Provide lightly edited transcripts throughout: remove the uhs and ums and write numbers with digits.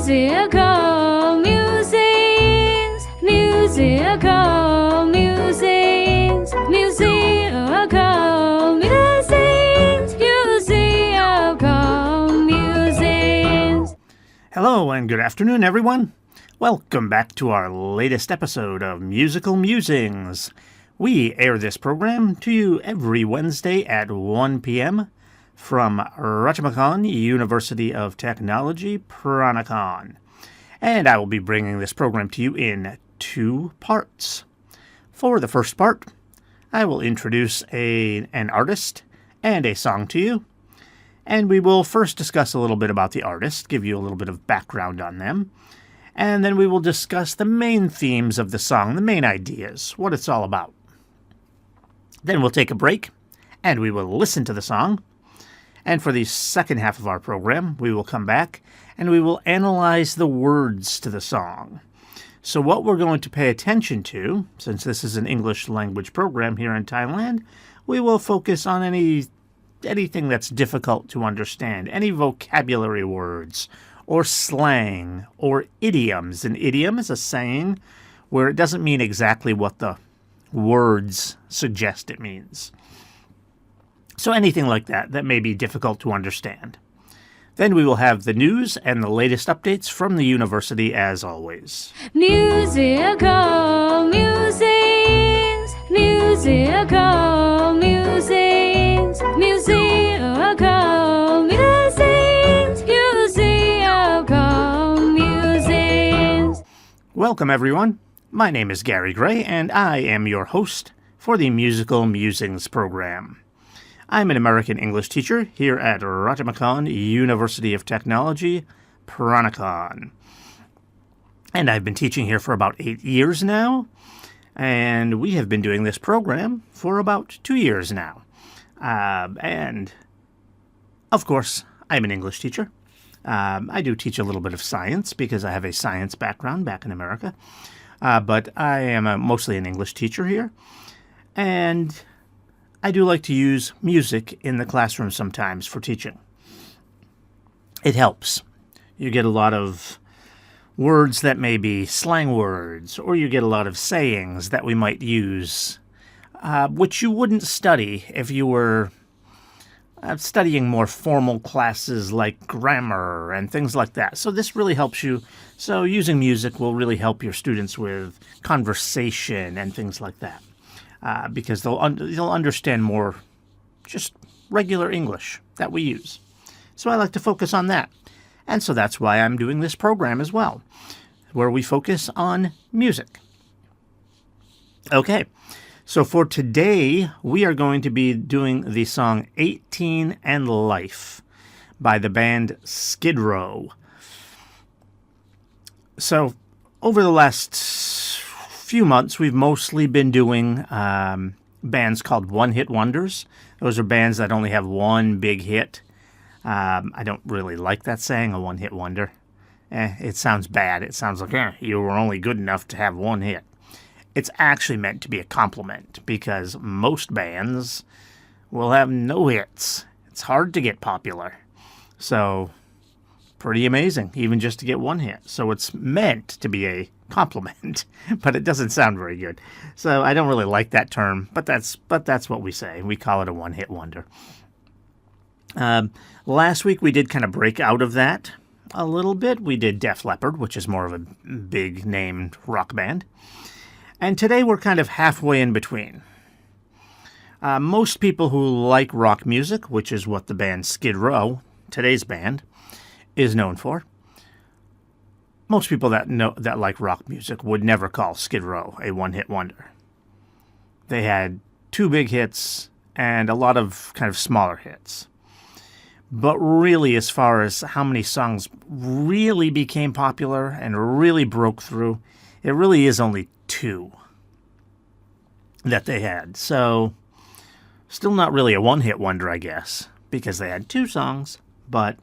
Musical musings, musical musings, musical musings, musical musings. Hello and good afternoon, everyone. Welcome back to our latest episode of Musical Musings. We air this program to you every Wednesday at 1 p.m. from Rajamachan University of Technology, Pranakon. And I will be bringing this program to you in two parts. For the first part, I will introduce an artist and a song to you. And we will first discuss a little bit about the artist, give you a little bit of background on them. And then we will discuss the main themes of the song, the main ideas, what it's all about. Then we'll take a break, and we will listen to the song. And for the second half of our program, we will come back, and we will analyze the words to the song. So what we're going to pay attention to, since this is an English language program here in Thailand, we will focus on anything that's difficult to understand, any vocabulary words, or slang, or idioms. An idiom is a saying where it doesn't mean exactly what the words suggest it means. So anything like that may be difficult to understand. Then we will have the news and the latest updates from the university as always. Musical musings, musical musings, musical musings, musical musings. Welcome, everyone. My name is Gary Gray, and I am your host for the Musical Musings program. I'm an American English teacher here at Rajamachan University of Technology, Pranakon. And I've been teaching here for about 8 years now, and we have been doing this program for about 2 years now. And, of course, I'm an English teacher. I do teach a little bit of science because I have a science background back in America. But I am mostly an English teacher here. And I do like to use music in the classroom sometimes for teaching. It helps. You get a lot of words that may be slang words, or you get a lot of sayings that we might use, which you wouldn't study if you were studying more formal classes like grammar and things like that. So this really helps you. So using music will really help your students with conversation and things like that, because they'll understand more just regular English that we use. So I like to focus on that. And so that's why I'm doing this program as well, where we focus on music. Okay. So for today, we are going to be doing the song 18 and Life by the band Skid Row. So over the last few months, we've mostly been doing bands called one-hit wonders. Those are bands that only have one big hit. I don't really like that saying, a one-hit wonder. It sounds bad. It sounds like you were only good enough to have one hit. It's actually meant to be a compliment because most bands will have no hits. It's hard to get popular. So, pretty amazing, even just to get one hit. So it's meant to be a compliment, but it doesn't sound very good. So I don't really like that term, but that's what we say. We call it a one-hit wonder. Last week we did kind of break out of that a little bit. We did Def Leppard, which is more of a big named rock band. And today we're kind of halfway in between. Most people who like rock music, which is what the band Skid Row, today's band, is known for. Most people that like rock music would never call Skid Row a one-hit wonder. They had 2 big hits and a lot of kind of smaller hits. But really, as far as how many songs really became popular and really broke through, it really is only 2 that they had. So, still not really a one-hit wonder, I guess, because they had 2 songs, but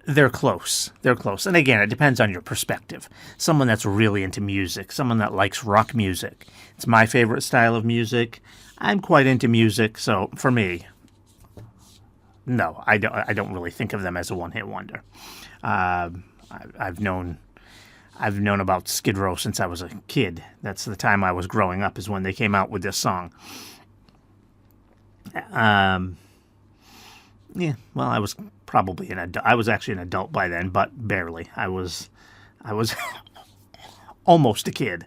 they're close. They're close. And again, it depends on your perspective. Someone that's really into music, someone that likes rock music. It's my favorite style of music. I'm quite into music, so for me, no, I don't really think of them as a one-hit wonder. I've known about Skid Row since I was a kid. That's the time I was growing up, is when they came out with this song. Yeah, well, I was probably an adult. I was actually an adult by then, but barely. I was almost a kid.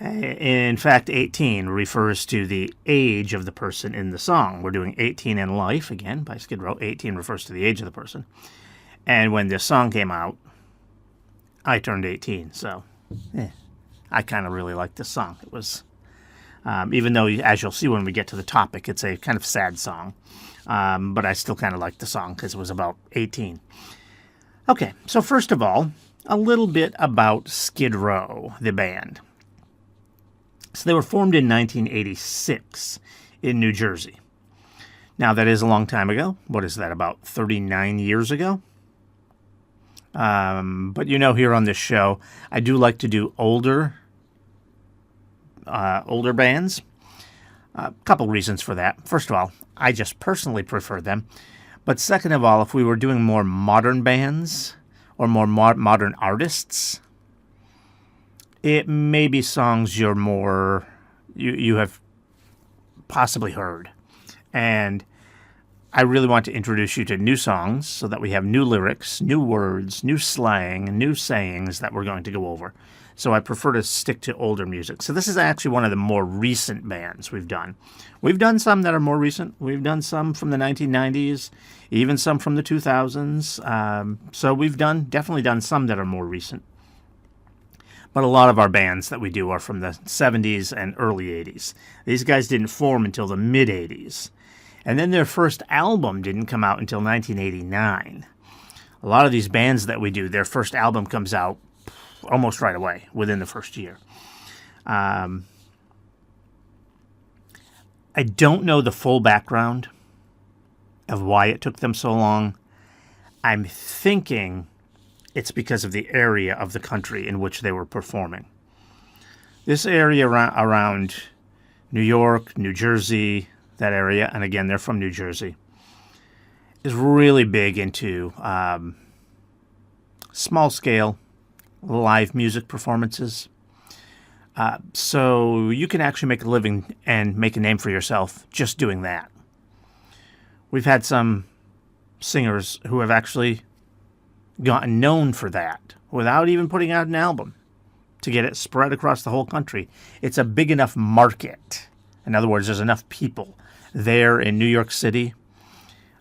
In fact, 18 refers to the age of the person in the song. We're doing 18 in Life, again, by Skid Row. 18 refers to the age of the person. And when this song came out, I turned 18, so I kind of really liked this song. It was, even though, as you'll see when we get to the topic, it's a kind of sad song. But I still kind of liked the song because it was about 18. Okay, so first of all, a little bit about Skid Row, the band. So they were formed in 1986 in New Jersey. Now, that is a long time ago. What is that, about 39 years ago? But here on this show, I do like to do older bands. A couple reasons for that. First of all, I just personally prefer them. But second of all, if we were doing more modern bands or more modern artists, it may be songs you have possibly heard. And I really want to introduce you to new songs so that we have new lyrics, new words, new slang, new sayings that we're going to go over. So I prefer to stick to older music. So this is actually one of the more recent bands we've done. We've done some that are more recent. We've done some from the 1990s, even some from the 2000s. So we've definitely done some that are more recent. But a lot of our bands that we do are from the 70s and early 80s. These guys didn't form until the mid-80s. And then their first album didn't come out until 1989. A lot of these bands that we do, their first album comes out almost right away, within the first year. I don't know the full background of why it took them so long. I'm thinking it's because of the area of the country in which they were performing. This area around New York, New Jersey, that area, and again, they're from New Jersey, is really big into small-scale live music performances. So you can actually make a living and make a name for yourself just doing that. We've had some singers who have actually gotten known for that without even putting out an album to get it spread across the whole country. It's a big enough market. In other words, there's enough people there in New York City,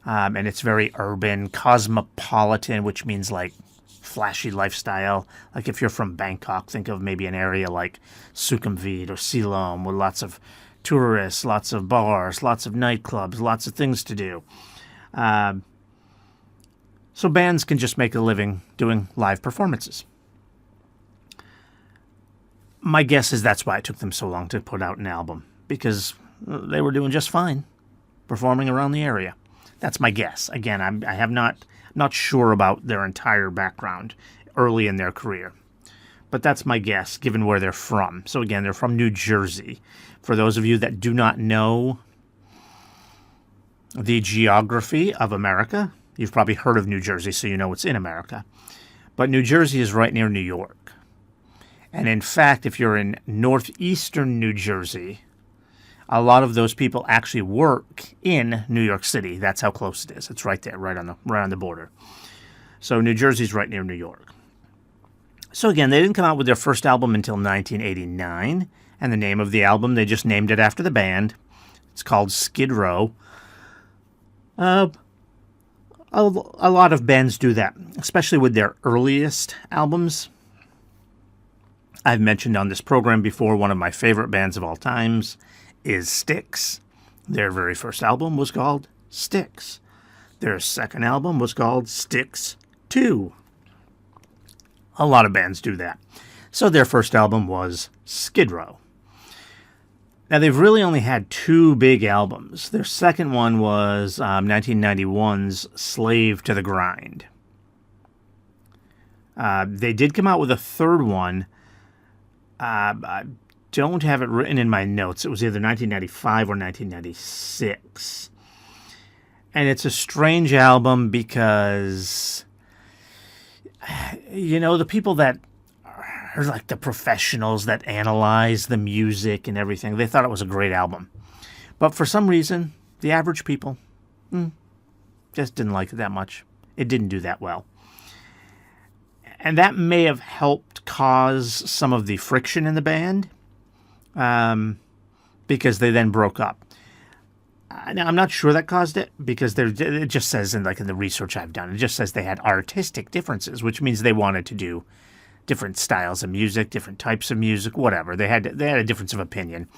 and it's very urban, cosmopolitan, which means like flashy lifestyle. Like if you're from Bangkok, think of maybe an area like Sukhumvit or Siloam with lots of tourists, lots of bars, lots of nightclubs, lots of things to do. So bands can just make a living doing live performances. My guess is that's why it took them so long to put out an album, because they were doing just fine performing around the area. That's my guess. Again, I have not sure about their entire background early in their career, but that's my guess given where they're from. So again, they're from New Jersey. For those of you that do not know the geography of America, you've probably heard of New Jersey, so you know it's in America. But New Jersey is right near New York. And in fact, if you're in northeastern New Jersey, a lot of those people actually work in New York City. That's how close it is. It's right there, right on the border. So New Jersey's right near New York. So again, they didn't come out with their first album until 1989. And the name of the album, they just named it after the band. It's called Skid Row. A lot of bands do that, especially with their earliest albums. I've mentioned on this program before, one of my favorite bands of all times is Styx. Their very first album was called Styx. Their second album was called Styx 2. A lot of bands do that. So their first album was Skid Row. Now, they've really only had two big albums. Their second one was 1991's Slave to the Grind. They did come out with a third one. I don't have it written in my notes. It was either 1995 or 1996. And it's a strange album because, the people that are like the professionals that analyze the music and everything, they thought it was a great album. But for some reason, the average people just didn't like it that much. It didn't do that well. And that may have helped cause some of the friction in the band, because they then broke up. Now, I'm not sure that caused it, because it just says in the research I've done, it just says they had artistic differences, which means they wanted to do different styles of music, different types of music, whatever. They had a difference of opinion,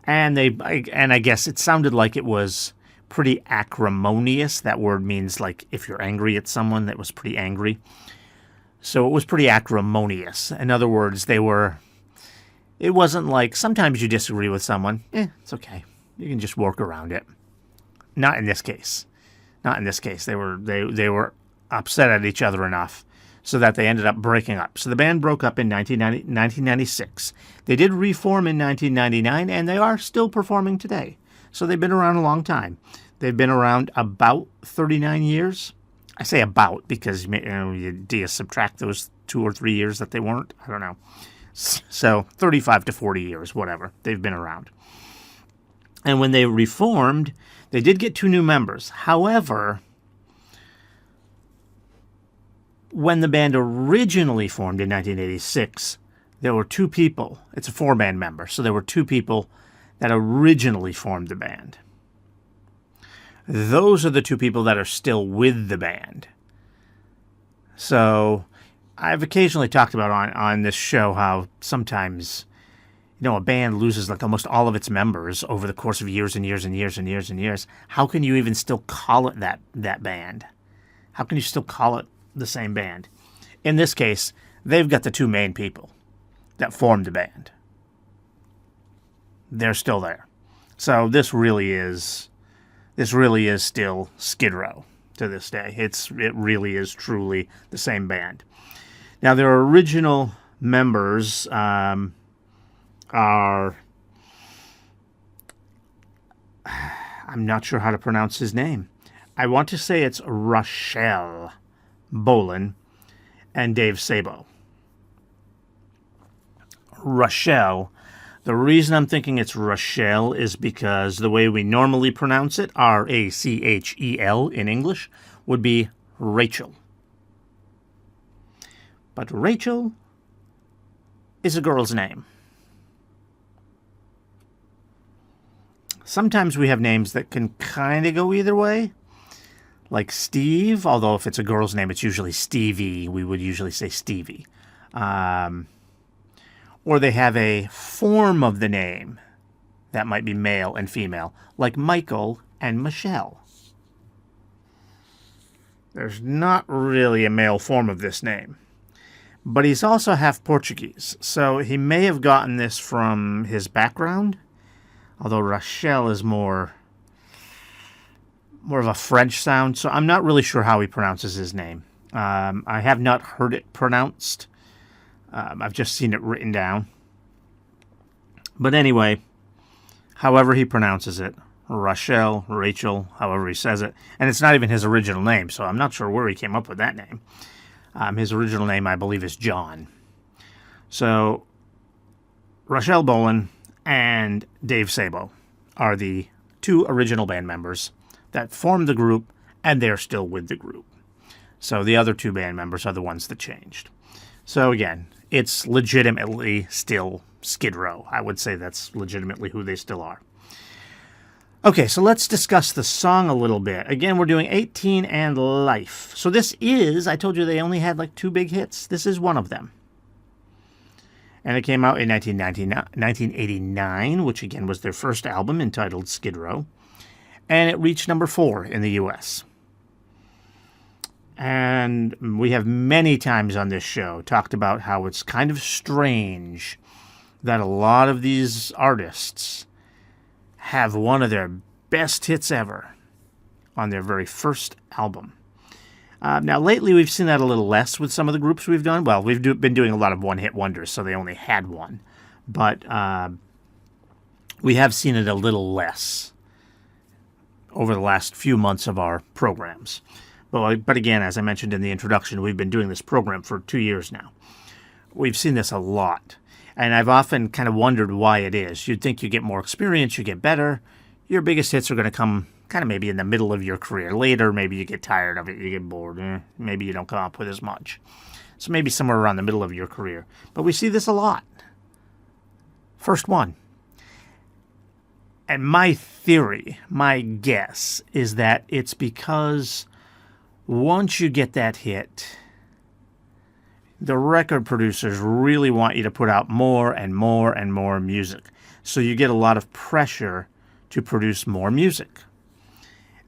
and I guess it sounded like it was pretty acrimonious. That word means like if you're angry at someone, that was pretty angry. So it was pretty acrimonious. In other words, it wasn't like sometimes you disagree with someone. It's okay. You can just work around it. Not in this case. Not in this case. They were upset at each other enough so that they ended up breaking up. So the band broke up in 1996. They did reform in 1999, and they are still performing today. So they've been around a long time. They've been around about 39 years. I say about because do you subtract those 2 or 3 years that they weren't? I don't know. So 35 to 40 years, whatever. They've been around. And when they reformed, they did get 2 new members. However, when the band originally formed in 1986, there were 2 people. It's a 4-man member, so there were 2 people that originally formed the band. Those are the 2 people that are still with the band. So I've occasionally talked about on this show how sometimes a band loses like almost all of its members over the course of years and years and years and years and years. How can you even still call it that band? How can you still call it the same band? In this case, they've got the 2 main people that formed the band. They're still there. So this really is still Skid Row to this day. It really is truly the same band. Now, their original members are, I'm not sure how to pronounce his name. I want to say it's Rochelle Bolin and Dave Sabo. Rochelle. The reason I'm thinking it's Rochelle is because the way we normally pronounce it, Rachel in English, would be Rachel. But Rachel is a girl's name. Sometimes we have names that can kind of go either way, like Steve, although if it's a girl's name, it's usually Stevie. We would usually say Stevie. Or they have a form of the name that might be male and female, like Michael and Michelle. There's not really a male form of this name. But he's also half Portuguese, so he may have gotten this from his background, although Rochelle is more of a French sound, so I'm not really sure how he pronounces his name. I have not heard it pronounced. I've just seen it written down. But anyway, however he pronounces it, Rochelle, Rachel, however he says it, and it's not even his original name, so I'm not sure where he came up with that name. His original name, I believe, is John. So, Rochelle Bolin and Dave Sabo are the 2 original band members that formed the group, and they're still with the group. So the other 2 band members are the ones that changed. So again, it's legitimately still Skid Row. I would say that's legitimately who they still are. Okay, so let's discuss the song a little bit. Again, we're doing 18 and Life. So this is, I told you they only had like 2 big hits. This is one of them. And it came out in 1989, which again was their first album entitled Skid Row. And it reached number 4 in the US. And we have many times on this show talked about how it's kind of strange that a lot of these artists have one of their best hits ever on their very first album. Now, lately we've seen that a little less with some of the groups we've done. Well, we've been doing a lot of one-hit wonders, so they only had one. But we have seen it a little less over the last few months of our programs. But again, as I mentioned in the introduction, we've been doing this program for 2 years now. We've seen this a lot. And I've often kind of wondered why it is. You'd think you get more experience, you get better. Your biggest hits are going to come kind of maybe in the middle of your career. Later, maybe you get tired of it, you get bored. Maybe you don't come up with as much. So maybe somewhere around the middle of your career. But we see this a lot. First one. And my theory, my guess, is that it's because once you get that hit, the record producers really want you to put out more and more and more music. So you get a lot of pressure to produce more music.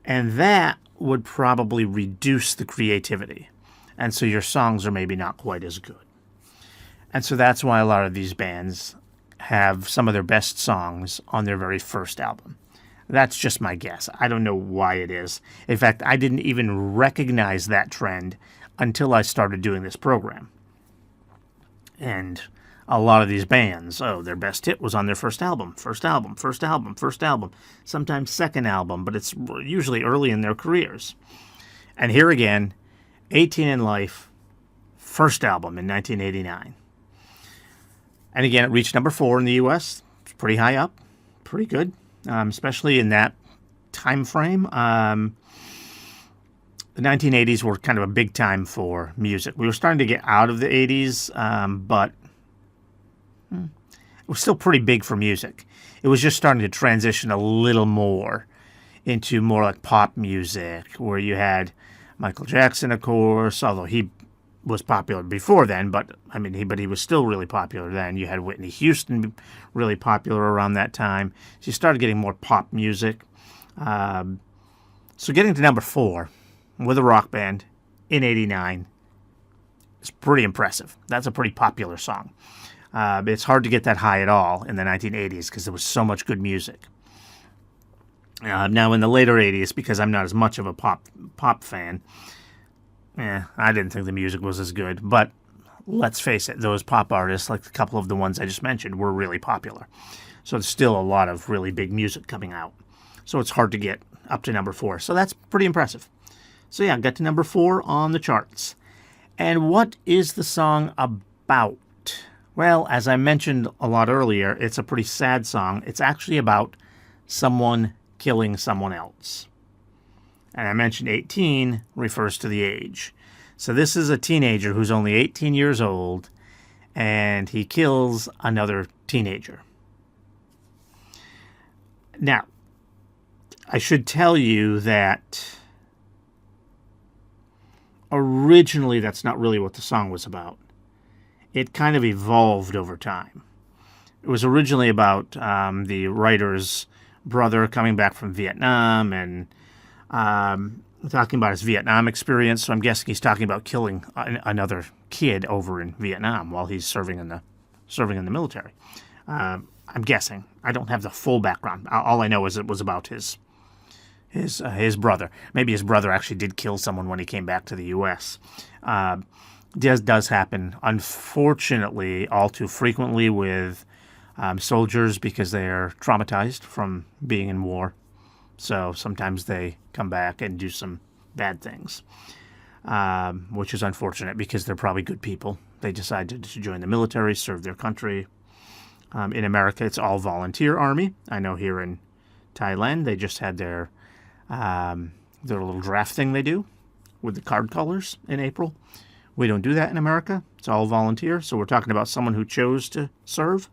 And that would probably reduce the creativity. And so your songs are maybe not quite as good. And so that's why a lot of these bands have some of their best songs on their very first album. That's just my guess. I don't know why it is. In fact, I didn't even recognize that trend until I started doing this program. And a lot of these bands, their best hit was on their first album, sometimes second album, but it's usually early in their careers. And here again, 18 in Life, first album in 1989. And again, it reached number 4 in the U.S. It's pretty high up, pretty good, especially in that time frame. The 1980s were kind of a big time for music. We were starting to get out of the 80s, but it was still pretty big for music. It was just starting to transition a little more into more like pop music, where you had Michael Jackson, of course, although he was popular before then, but he was still really popular then. You had Whitney Houston really popular around that time. So you started getting more pop music. So getting to number 4 with a rock band in 89 is pretty impressive. That's a pretty popular song. It's hard to get that high at all in the 1980s because there was so much good music. Now in the later 80s, because I'm not as much of a pop fan, I didn't think the music was as good. But let's face it, those pop artists, like a couple of the ones I just mentioned, were really popular. So there's still a lot of really big music coming out. So it's hard to get up to number 4. So that's pretty impressive. So yeah, got to number 4 on the charts. And what is the song about? Well, as I mentioned a lot earlier, it's a pretty sad song. It's actually about someone killing someone else. And I mentioned 18 refers to the age. So this is a teenager who's only 18 years old, and he kills another teenager. Now, I should tell you that originally that's not really what the song was about. It kind of evolved over time. It was originally about the writer's brother coming back from Vietnam and talking about his Vietnam experience. So I'm guessing he's talking about killing another kid over in Vietnam while he's serving in the military. I'm guessing. I don't have the full background. All I know is it was about his brother. Maybe his brother actually did kill someone when he came back to the U.S. This does happen, unfortunately, all too frequently with soldiers because they are traumatized from being in war. So sometimes they come back and do some bad things, which is unfortunate because they're probably good people. They decided to join the military, serve their country. In America, it's all volunteer army. I know here in Thailand, they just had their little draft thing they do with the card colors in April. We don't do that in America. It's all volunteer. So we're talking about someone who chose to serve.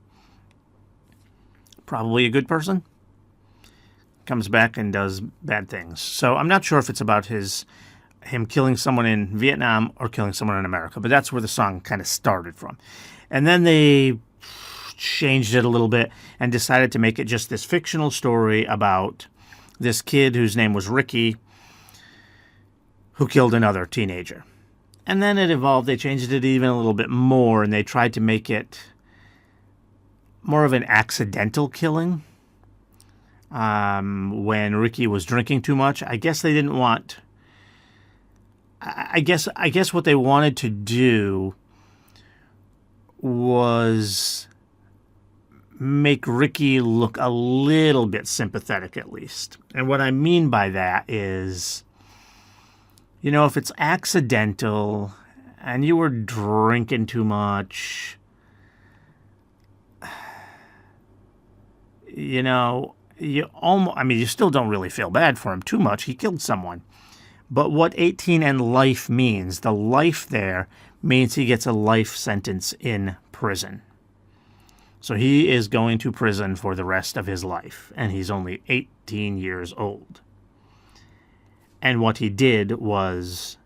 Probably a good person. Comes back and does bad things. So I'm not sure if it's about him killing someone in Vietnam or killing someone in America, but that's where the song kind of started from. And then they changed it a little bit and decided to make it just this fictional story about this kid whose name was Ricky who killed another teenager. And then it evolved. They changed it even a little bit more, and they tried to make it more of an accidental killing. When Ricky was drinking too much, I guess they didn't want. I guess what they wanted to do was make Ricky look a little bit sympathetic at least. And what I mean by that is, if it's accidental and you were drinking too much, you still don't really feel bad for him too much. He killed someone. But what 18 and life means, the life there means he gets a life sentence in prison. So he is going to prison for the rest of his life, and he's only 18 years old. And what he did was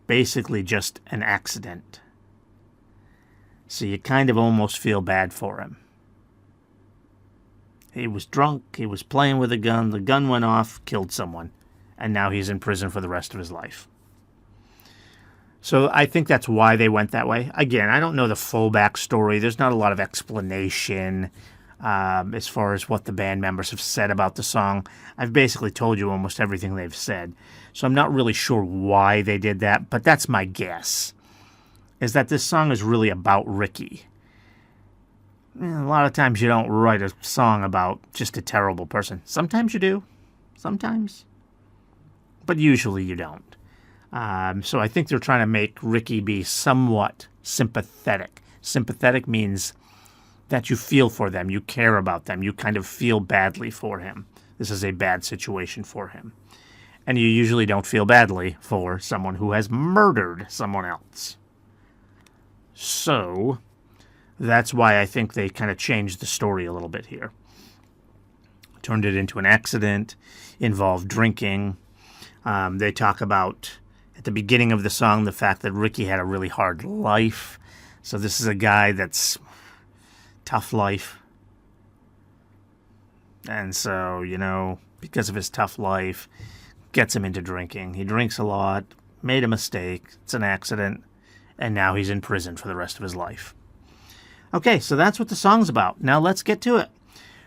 basically just an accident. So you kind of almost feel bad for him. He was drunk, he was playing with a gun, the gun went off, killed someone, and now he's in prison for the rest of his life. So I think that's why they went that way. Again, I don't know the full backstory. There's not a lot of explanation as far as what the band members have said about the song. I've basically told you almost everything they've said. So I'm not really sure why they did that, but that's my guess, is that this song is really about Ricky. A lot of times you don't write a song about just a terrible person. Sometimes you do. Sometimes. But usually you don't. So I think they're trying to make Ricky be somewhat sympathetic. Sympathetic means that you feel for them, you care about them, you kind of feel badly for him. This is a bad situation for him. And you usually don't feel badly for someone who has murdered someone else. So that's why I think they kind of changed the story a little bit here. Turned it into an accident, involved drinking. They talk about, at the beginning of the song, the fact that Ricky had a really hard life. So this is a guy that's tough life. And so, because of his tough life, gets him into drinking. He drinks a lot, made a mistake, it's an accident, and now he's in prison for the rest of his life. Okay, so that's what the song's about. Now let's get to it.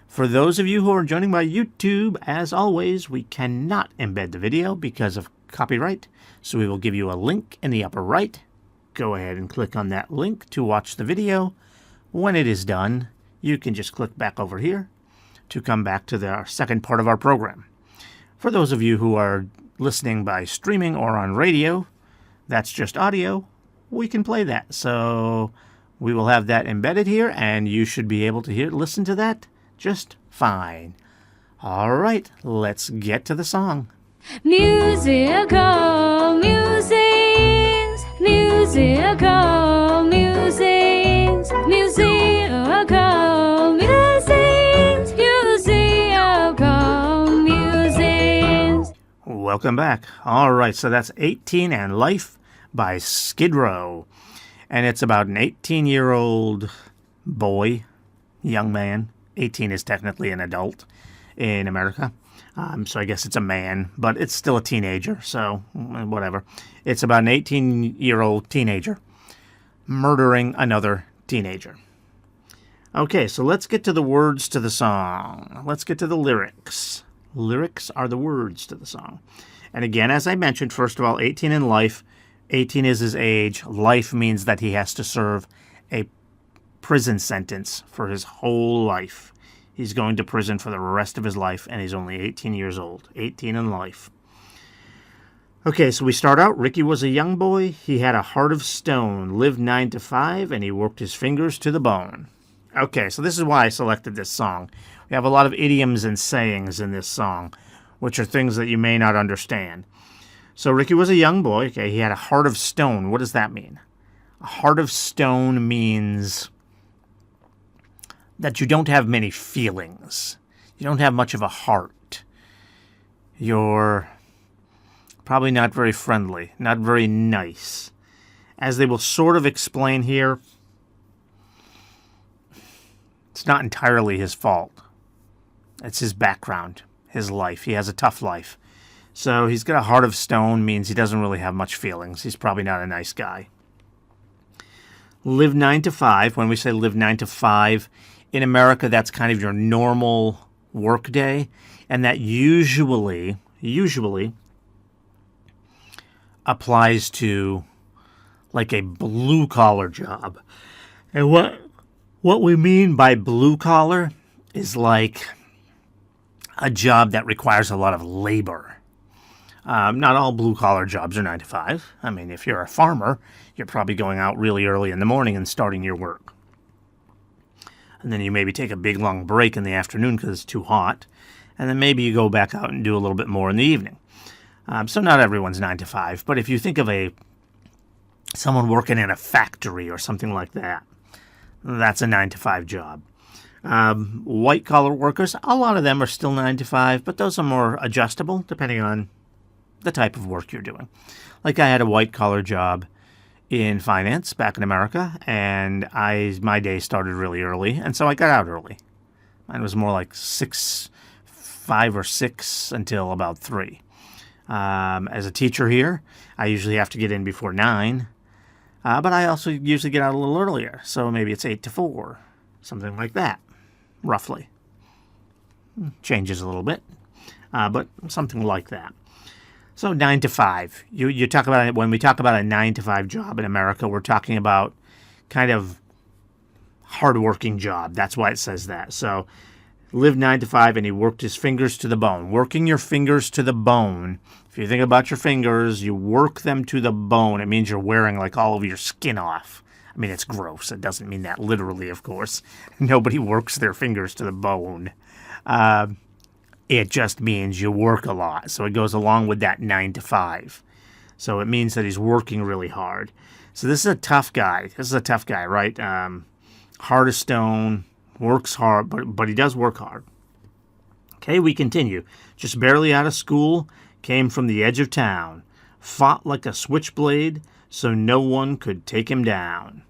For those of you who are joining by YouTube, as always, we cannot embed the video because of copyright, so we will give you a link in the upper right. Go ahead and click on that link to watch the video. When it is done, you can just click back over here to come back to the second part of our program. For those of you who are listening by streaming or on radio, that's just audio, we can play that. So we will have that embedded here, and you should be able to listen to that just fine. All right, let's get to the song. Musical musings, musical musings, musical musings, musical musings. Welcome back. All right, so that's 18 and Life by Skid Row. And it's about an 18-year-old boy, young man. 18 is technically an adult in America. So I guess it's a man, but it's still a teenager, so whatever. It's about an 18-year-old teenager murdering another teenager. Okay, so let's get to the words to the song. Let's get to the lyrics. Lyrics are the words to the song. And again, as I mentioned, first of all, 18 in life. 18 is his age. Life means that he has to serve a prison sentence for his whole life. He's going to prison for the rest of his life, and he's only 18 years old. 18 in life. Okay, so we start out. Ricky was a young boy. He had a heart of stone, lived 9 to 5, and he worked his fingers to the bone. Okay, so this is why I selected this song. We have a lot of idioms and sayings in this song, which are things that you may not understand. So Ricky was a young boy. Okay, he had a heart of stone. What does that mean? A heart of stone means that you don't have many feelings. You don't have much of a heart. You're probably not very friendly, not very nice. As they will sort of explain here, it's not entirely his fault. It's his background, his life. He has a tough life. So he's got a heart of stone, means he doesn't really have much feelings. He's probably not a nice guy. Live 9 to 5. When we say live 9 to 5, in America, that's kind of your normal work day. And that usually applies to like a blue-collar job. And What we mean by blue collar is like a job that requires a lot of labor. Not all blue collar jobs are 9 to 5. I mean, if you're a farmer, you're probably going out really early in the morning and starting your work. And then you maybe take a big long break in the afternoon because it's too hot. And then maybe you go back out and do a little bit more in the evening. So not everyone's 9 to 5. But if you think of someone working in a factory or something like that, that's a 9 to 5 job. White collar workers, a lot of them are still 9 to 5, but those are more adjustable depending on the type of work you're doing. Like I had a white collar job in finance back in America, and my day started really early, and so I got out early. Mine was more like 5 or 6 until about 3. As a teacher here, I usually have to get in before 9, but I also usually get out a little earlier, so maybe it's 8 to 4, something like that, roughly. Changes a little bit, but something like that. So 9 to 5. You talk about it when we talk about a 9 to 5 job in America, we're talking about kind of hardworking job. That's why it says that. So lived 9 to 5 and he worked his fingers to the bone. Working your fingers to the bone. If you think about your fingers, you work them to the bone. It means you're wearing like all of your skin off. I mean, it's gross. It doesn't mean that literally, of course. Nobody works their fingers to the bone. It just means you work a lot. So it goes along with that 9 to 5. So it means that he's working really hard. So this is a tough guy. This is a tough guy, right? Hard as stone, works hard, but he does work hard. Okay, we continue. Just barely out of school, came from the edge of town, fought like a switchblade, so no one could take him down.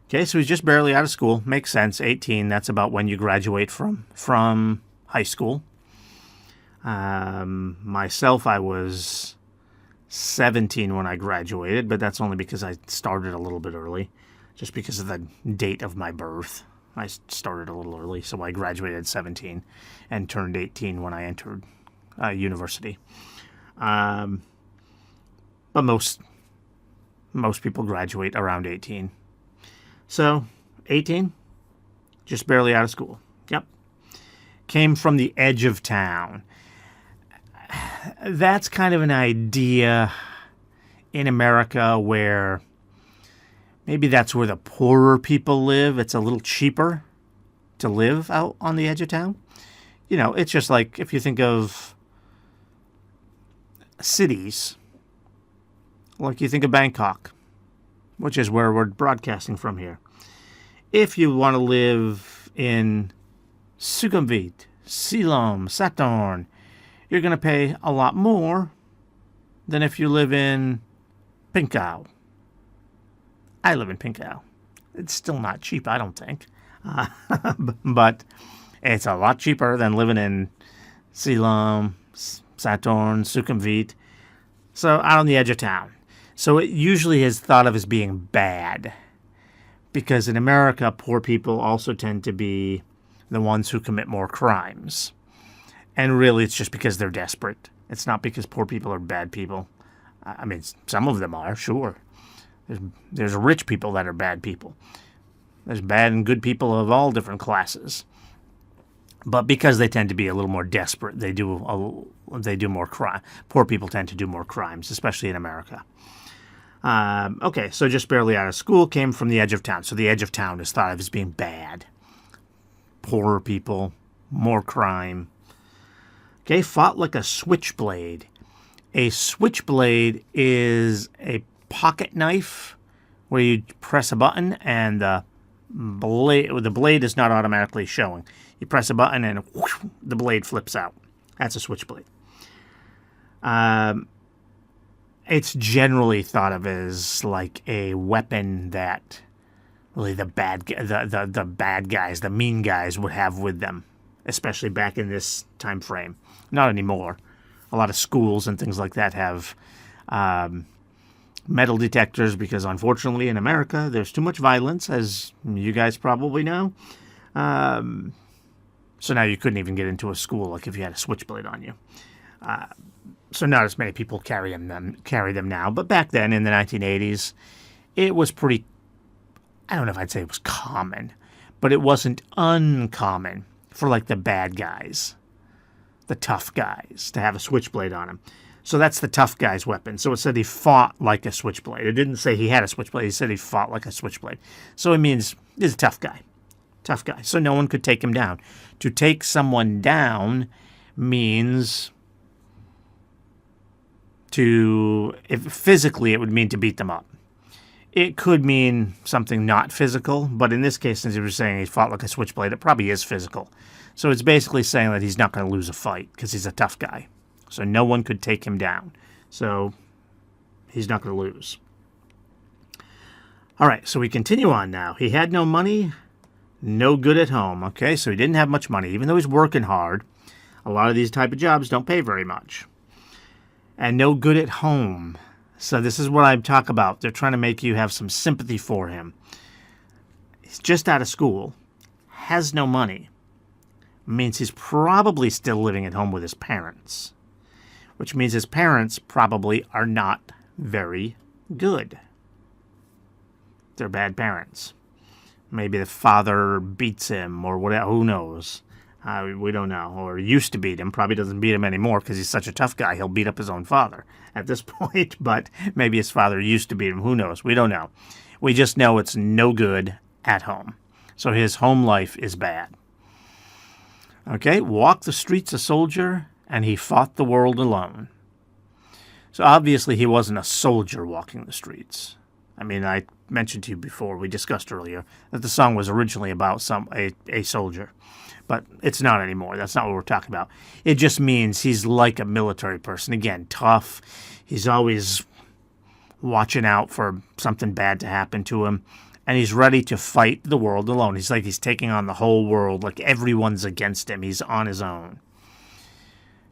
Okay, so he's just barely out of school. Makes sense. 18, that's about when you graduate from high school. Myself, I was 17 when I graduated, but that's only because I started a little bit early, just because of the date of my birth. I started a little early, so I graduated at 17 and turned 18 when I entered university. But most people graduate around 18. So, 18, just barely out of school. Yep. Came from the edge of town. That's kind of an idea in America where maybe that's where the poorer people live. It's a little cheaper to live out on the edge of town. You know, it's just like if you think of cities, like you think of Bangkok, which is where we're broadcasting from here. If you want to live in Sukhumvit, Siloam, Saturn, you're going to pay a lot more than if you live in Pinkau. I live in Pinkau. It's still not cheap, I don't think. But it's a lot cheaper than living in Siloam, Saturn, Sukhumvit. So out on the edge of town. So it usually is thought of as being bad. Because in America, poor people also tend to be the ones who commit more crimes. And really, it's just because they're desperate. It's not because poor people are bad people. I mean, some of them are, sure. There's rich people that are bad people. There's bad and good people of all different classes. But because they tend to be a little more desperate, they do more crime. Poor people tend to do more crimes, especially in America. Okay, so just barely out of school, came from the edge of town. So the edge of town is thought of as being bad. Poorer people, more crime. Okay, fought like a switchblade. A switchblade is a pocket knife where you press a button and the blade is not automatically showing. You press a button and whoosh, the blade flips out. That's a switchblade. It's generally thought of as like a weapon that really the bad guys, the mean guys would have with them, especially back in this time frame. Not anymore. A lot of schools and things like that have metal detectors because, unfortunately, in America, there's too much violence, as you guys probably know. So now you couldn't even get into a school like if you had a switchblade on you. So not as many people carry them now. But back then, in the 1980s, it was pretty, I don't know if I'd say it was common, but it wasn't uncommon for like the bad guys, the tough guys, to have a switchblade on him. So that's the tough guy's weapon. So it said he fought like a switchblade. It didn't say he had a switchblade. He said he fought like a switchblade. So it means he's a tough guy. Tough guy. So no one could take him down. To take someone down means if physically it would mean to beat them up. It could mean something not physical, but in this case, since he was saying he fought like a switchblade, it probably is physical. So it's basically saying that he's not going to lose a fight because he's a tough guy. So no one could take him down. So he's not going to lose. All right, so we continue on now. He had no money, no good at home. Okay, so he didn't have much money, even though he's working hard. A lot of these type of jobs don't pay very much. And no good at home. So this is what I talk about. They're trying to make you have some sympathy for him. He's just out of school, has no money. Means he's probably still living at home with his parents, which means his parents probably are not very good. They're bad parents. Maybe the father beats him or whatever. Who knows? We don't know. Or used to beat him. Probably doesn't beat him anymore because he's such a tough guy. He'll beat up his own father at this point. But maybe his father used to beat him. Who knows? We don't know. We just know it's no good at home. So his home life is bad. Okay, walked the streets a soldier, and he fought the world alone. So obviously he wasn't a soldier walking the streets. I mean, I mentioned to you before, we discussed earlier, that the song was originally about a soldier. But it's not anymore. That's not what we're talking about. It just means he's like a military person. Again, tough. He's always watching out for something bad to happen to him. And he's ready to fight the world alone. He's like he's taking on the whole world. Like everyone's against him. He's on his own.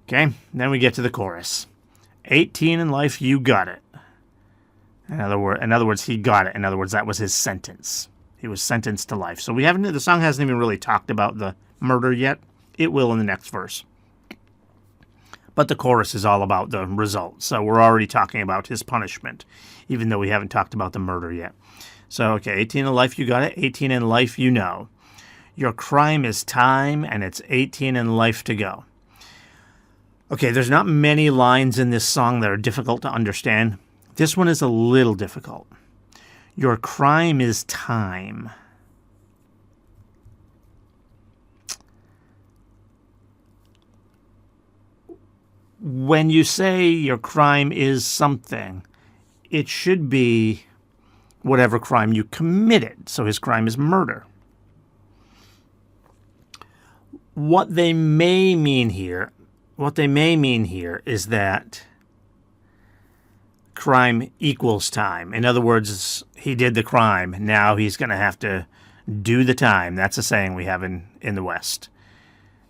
Okay, then we get to the chorus. 18 in life, you got it. In other words, he got it. In other words, that was his sentence. He was sentenced to life. So the song hasn't even really talked about the murder yet. It will in the next verse. But the chorus is all about the result. So we're already talking about his punishment, even though we haven't talked about the murder yet. So, okay, 18 in life, you got it. 18 in life, you know. Your crime is time, and it's 18 in life to go. Okay, there's not many lines in this song that are difficult to understand. This one is a little difficult. Your crime is time. When you say your crime is something, it should be whatever crime you committed. So his crime is murder. What they may mean here is that crime equals time. In other words, he did the crime. Now he's going to have to do the time. That's a saying we have in the West.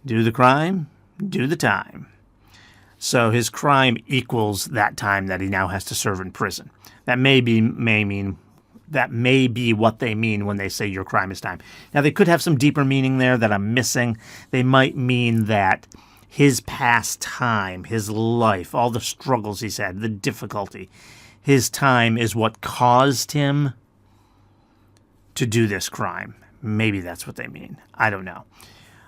Do the crime, do the time. So his crime equals that time that he now has to serve in prison. That may be what they mean when they say your crime is time. Now, they could have some deeper meaning there that I'm missing. They might mean that his past time, his life, all the struggles he's had, the difficulty, his time is what caused him to do this crime. Maybe that's what they mean. I don't know.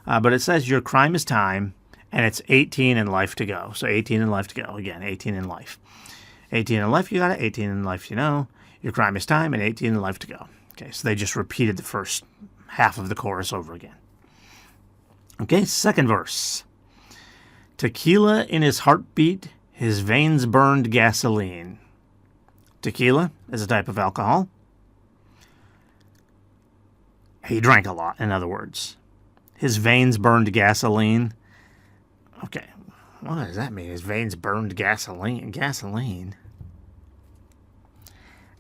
But it says your crime is time, and it's 18 in life to go. So 18 in life to go. Again, 18 in life. 18 in life, you got it. 18 in life, you know. Your crime is time, and 18 in life to go. Okay, so they just repeated the first half of the chorus over again. Okay, second verse. Tequila in his heartbeat, his veins burned gasoline. Tequila is a type of alcohol. He drank a lot, in other words. His veins burned gasoline. Okay, what does that mean? His veins burned gasoline? Gasoline?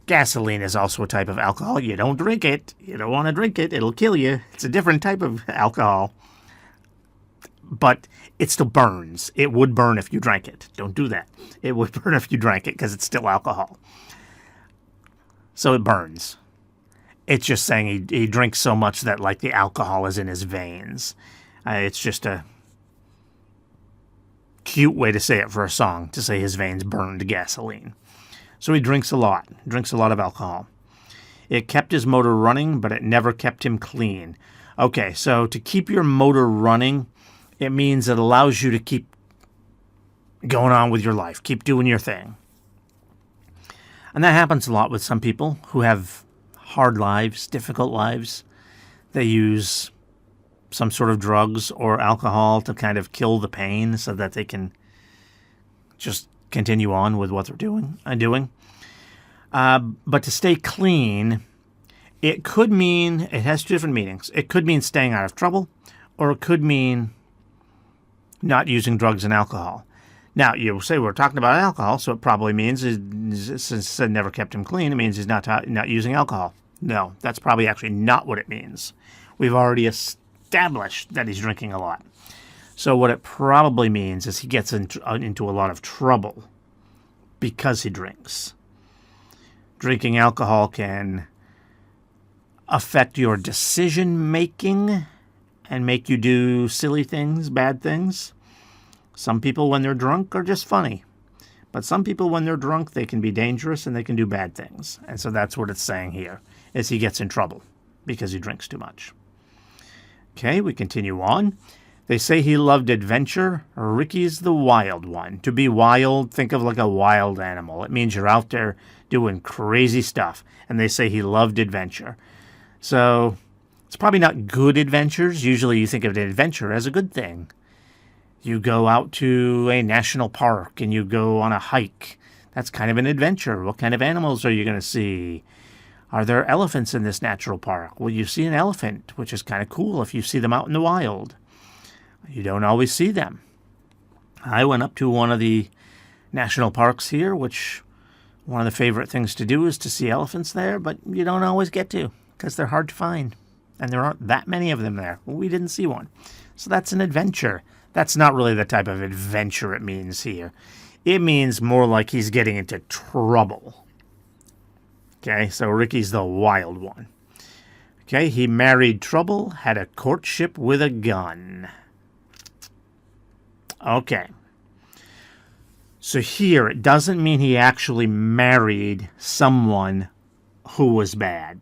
Gasoline is also a type of alcohol. You don't drink it. You don't want to drink it. It'll kill you. It's a different type of alcohol. But it still burns. It would burn if you drank it. Don't do that. It would burn if you drank it because it's still alcohol. So it burns. It's just saying he drinks so much that like the alcohol is in his veins. It's just a cute way to say it for a song, to say his veins burned gasoline. So he drinks a lot of alcohol. It kept his motor running, but it never kept him clean. Okay, so to keep your motor running, it means it allows you to keep going on with your life, keep doing your thing. And that happens a lot with some people who have hard lives, difficult lives. They use some sort of drugs or alcohol to kind of kill the pain so that they can just continue on with what they're doing. But to stay clean, it could mean, it has two different meanings. It could mean staying out of trouble, or it could mean not using drugs and alcohol. Now, you say we're talking about alcohol, so it probably means, since it never kept him clean, it means he's not using alcohol. No, that's probably actually not what it means. We've already established that he's drinking a lot. So what it probably means is he gets into a lot of trouble because he drinks. Drinking alcohol can affect your decision making and make you do silly things, bad things. Some people, when they're drunk, are just funny. But some people, when they're drunk, they can be dangerous and they can do bad things. And so that's what it's saying here, is he gets in trouble because he drinks too much. Okay, we continue on. They say he loved adventure. Ricky's the wild one. To be wild, think of like a wild animal. It means you're out there doing crazy stuff. And they say he loved adventure. So it's probably not good adventures. Usually you think of an adventure as a good thing. You go out to a national park and you go on a hike. That's kind of an adventure. What kind of animals are you going to see? Are there elephants in this natural park? Well, you see an elephant, which is kind of cool if you see them out in the wild. You don't always see them. I went up to one of the national parks here, which one of the favorite things to do is to see elephants there, but you don't always get to because they're hard to find. And there aren't that many of them there. Well, we didn't see one. So that's an adventure. That's not really the type of adventure it means here. It means more like he's getting into trouble. Okay, so Ricky's the wild one. Okay, he married trouble, had a courtship with a gun. Okay. So here, it doesn't mean he actually married someone who was bad.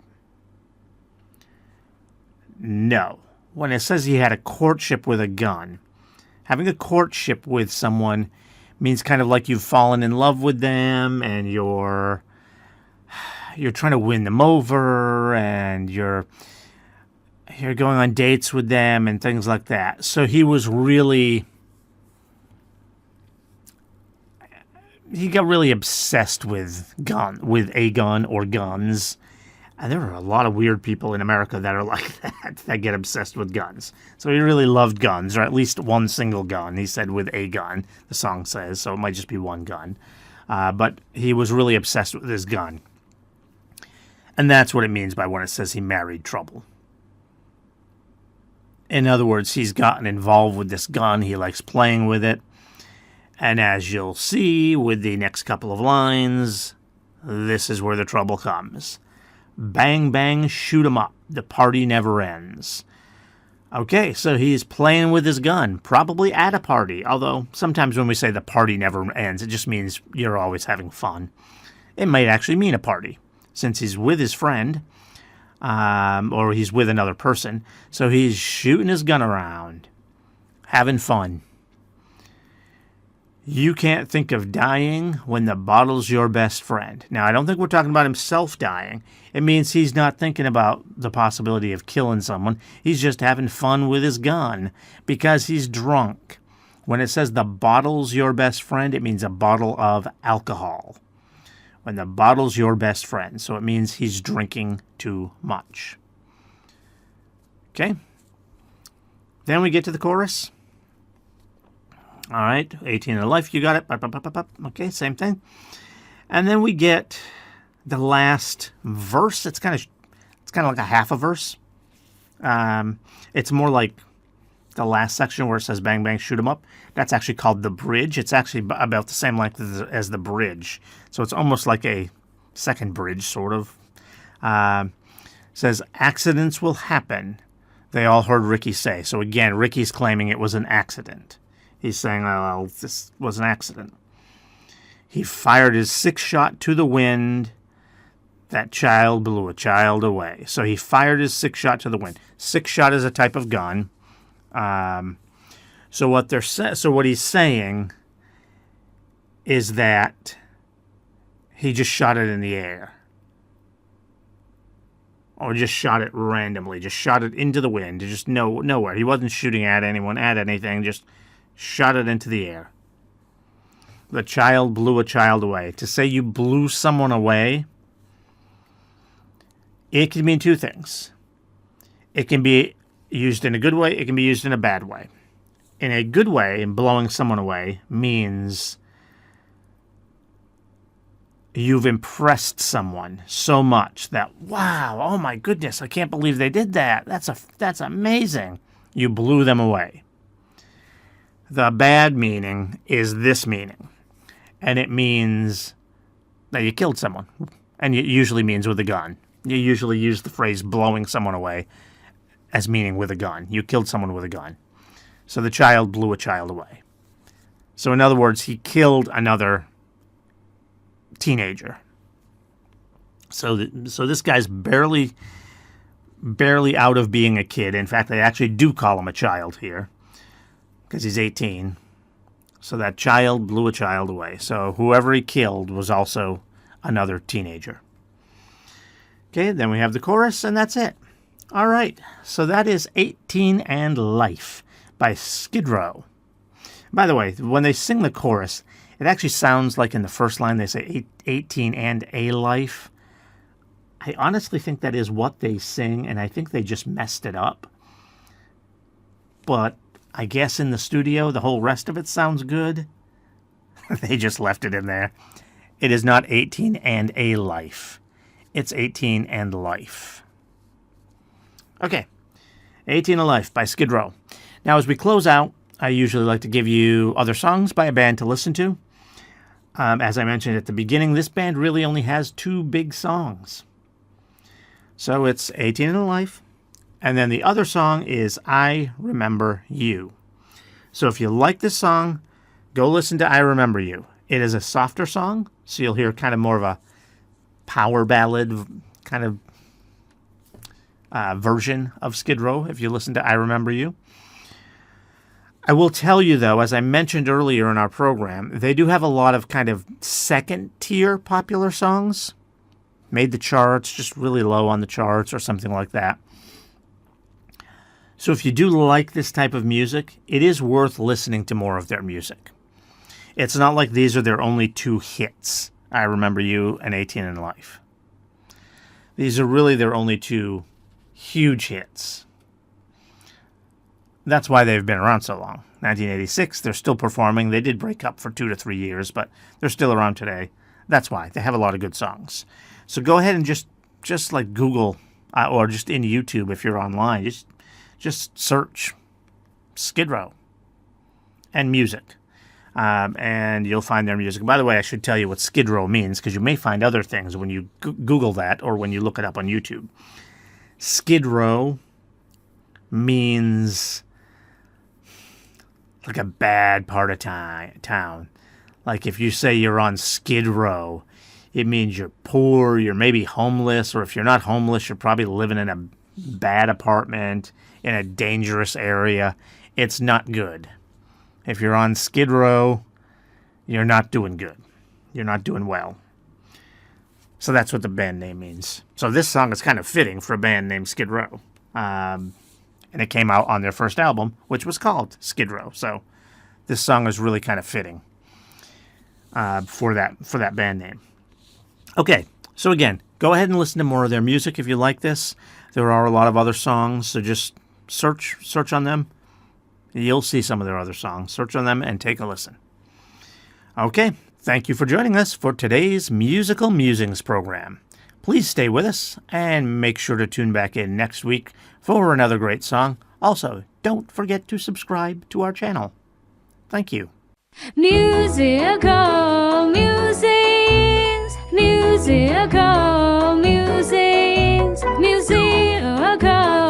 No. When it says he had a courtship with a gun, having a courtship with someone means kind of like you've fallen in love with them and you're trying to win them over and you're going on dates with them and things like that. So he got really obsessed with a gun or guns. And there are a lot of weird people in America that are like that get obsessed with guns. So he really loved guns, or at least one single gun. He said with a gun, the song says, so it might just be one gun. But he was really obsessed with his gun. And that's what it means by when it says he married trouble. In other words, he's gotten involved with this gun. He likes playing with it. And as you'll see with the next couple of lines, this is where the trouble comes. Bang, bang, shoot 'em up. The party never ends. Okay, so he's playing with his gun, probably at a party. Although sometimes when we say the party never ends, it just means you're always having fun. It might actually mean a party, since he's with his friend, or he's with another person. So he's shooting his gun around, having fun. You can't think of dying when the bottle's your best friend. Now, I don't think we're talking about himself dying. It means he's not thinking about the possibility of killing someone. He's just having fun with his gun because he's drunk. When it says the bottle's your best friend, it means a bottle of alcohol. When the bottle's your best friend. So it means he's drinking too much. Okay. Then we get to the chorus. All right, 18 in life, you got it. Okay, same thing. And then we get the last verse. It's kind of like a half a verse. It's more like the last section where it says bang, bang, shoot 'em up. That's actually called the bridge. It's actually about the same length as the bridge. So it's almost like a second bridge, sort of. Says, accidents will happen, they all heard Ricky say. So again, Ricky's claiming it was an accident. He's saying, oh, this was an accident. He fired his 6th shot to the wind. That child blew a child away. So he fired his 6-shot to the wind. 6-shot is a type of gun. So what he's saying is that he just shot it in the air. Or just shot it randomly. Just shot it into the wind. Just nowhere. He wasn't shooting at anyone, at anything. Just shot it into the air. The child blew a child away. To say you blew someone away, it can mean two things. It can be used in a good way. It can be used in a bad way. In a good way, blowing someone away means you've impressed someone so much that, wow, oh my goodness, I can't believe they did that. That's amazing. You blew them away. The bad meaning is this meaning. And it means that you killed someone. And it usually means with a gun. You usually use the phrase blowing someone away as meaning with a gun. You killed someone with a gun. So the child blew a child away. So in other words, he killed another teenager. So this guy's barely out of being a kid. In fact, they actually do call him a child here because he's 18. So that child blew a child away. So whoever he killed was also another teenager. Okay, then we have the chorus, and that's it. All right, so that is 18 and Life by Skid Row. By the way, when they sing the chorus, it actually sounds like in the first line they say 18 and a life. I honestly think that is what they sing, and I think they just messed it up. But I guess in the studio, the whole rest of it sounds good. They just left it in there. It is not 18 and a life. It's 18 and Life. Okay, 18 and Life by Skid Row. Now, as we close out, I usually like to give you other songs by a band to listen to. As I mentioned at the beginning, this band really only has 2 big songs. So it's 18 and Life, and then the other song is I Remember You. So if you like this song, go listen to I Remember You. It is a softer song, so you'll hear kind of more of a power ballad kind of version of Skid Row if you listen to I Remember You. I will tell you, though, as I mentioned earlier in our program, they do have a lot of kind of second-tier popular songs. Made the charts, just really low on the charts or something like that. So if you do like this type of music, it is worth listening to more of their music. It's not like these are their only 2 hits, I Remember You and 18 and Life. These are really their only 2 huge hits. That's why they've been around so long. 1986, they're still performing. They did break up for 2 to 3 years, but they're still around today. That's why. They have a lot of good songs. So go ahead and just like Google or just in YouTube if you're online. Just search Skid Row and music. And you'll find their music. By the way, I should tell you what Skid Row means because you may find other things when you Google that or when you look it up on YouTube. Skid Row means like a bad part of town. Like if you say you're on Skid Row, it means you're poor, you're maybe homeless, or if you're not homeless, you're probably living in a bad apartment in a dangerous area. It's not good. If you're on Skid Row, you're not doing good. You're not doing well. So that's what the band name means. So this song is kind of fitting for a band named Skid Row. And it came out on their first album, which was called Skid Row. So this song is really kind of fitting for that band name. Okay, so again, go ahead and listen to more of their music if you like this. There are a lot of other songs, so just search on them. You'll see some of their other songs. Search on them and take a listen. Okay, thank you for joining us for today's Musical Musings program. Please stay with us and make sure to tune back in next week for another great song. Also, don't forget to subscribe to our channel. Thank you. Musical musings, musical musings, musical